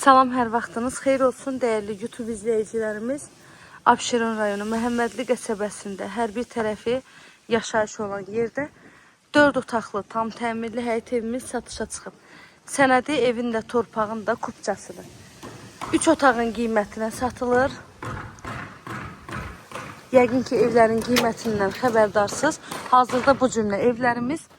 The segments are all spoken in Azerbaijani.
Salam, hər vaxtınız xeyir olsun dəyərli YouTube izləyicilərimiz. Abşeron rayonu Məhəmmədli qəsəbəsində hər bir tərəfi yaşayış olan yerdə 4 otaqlı, tam təmirli həyət evimiz satışa çıxıb. Sənədi evin də torpağın da kupçasıdır. 3 otağın qiymətinə satılır. Yəqin ki, evlərin qiymətindən xəbərdarsınız. Hazırda bu cümlə evlərimiz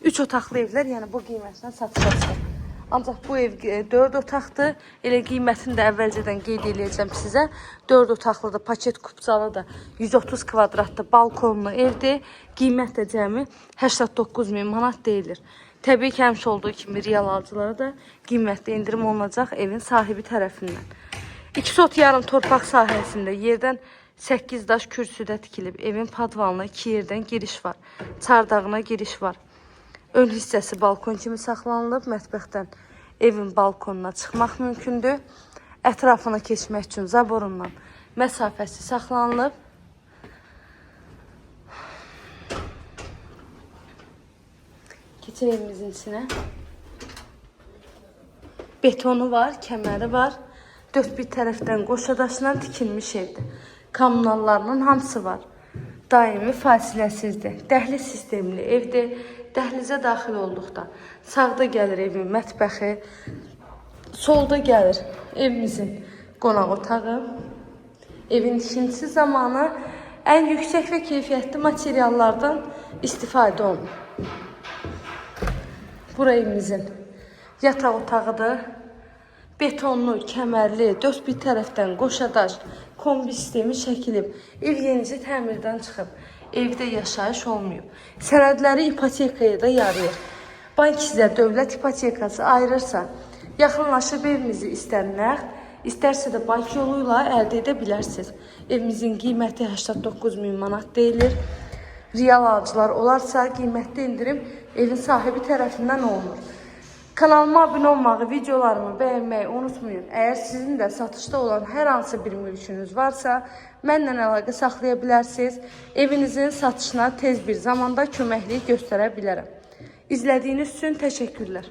3 otaqlı evlər, yəni bu qiymətlə satışa çıxıb. Ancaq bu ev 4 otaqdır. Elə qiymətini də əvvəlcədən qeyd edəcəm sizə. 4 otaqlıdır, paket kupçalı da 130 kvadratlı balkonlu evdir. Qiymət də cəmi 89.000 manat deyilir. Təbii ki, həmişə olduğu kimi real alıcılara da qiymətli indirim olunacaq evin sahibi tərəfindən. 2 sot yarım torpaq sahəsində yerdən 8 daş kürsüdə tikilib. Evin padvanına 2 yerdən giriş var. Çardağına giriş var. Ön hissəsi balkon kimi saxlanılıb. Mətbəxdən evin balkonuna çıxmaq mümkündür. Ətrafına keçmək üçün zaborundan məsafəsi saxlanılıb. Keçək evimizin içinə. Betonu var, kəməri var. Dörd bir tərəfdən qoşadaşından tikilmiş evdir. Kommunallarının hamısı var. Daimi fasiləsizdir. Dəhliz sistemli evdir. Dəhlizə daxil olduqda sağda gəlir evin mətbəxi, solda gəlir evimizin qonaq otağı. Evin tikintisi zamanı ən yüksək və keyfiyyətli materiallardan istifadə olunur. Bura evimizin yataq otağıdır. Betonlu, kəmərli, dörd bir tərəfdən qoşadaş, kombi sistemi çəkilib. Ev yenicə təmirdən çıxıb. Evdə yaşayış olmuyor. Sənədləri ipotekaya da yarayır. Bank sizə dövlət ipotekası ayırırsa, yaxınlaşıb evimizi istər nəqd, istərsə də bank yolu ilə əldə edə bilərsiniz. Evimizin qiyməti 89.000 manat deyilir. Real alıcılar olarsa qiymətli indirim evin sahibi tərəfindən olunur. Kanalıma abunə olmağı, videolarımı bəyənməyi unutmayın. Əgər sizin də satışda olan hər hansı bir mülkünüz varsa, mənlə əlaqə saxlaya bilərsiniz. Evinizin satışına tez bir zamanda köməklik göstərə bilərəm. İzlədiyiniz üçün təşəkkürlər.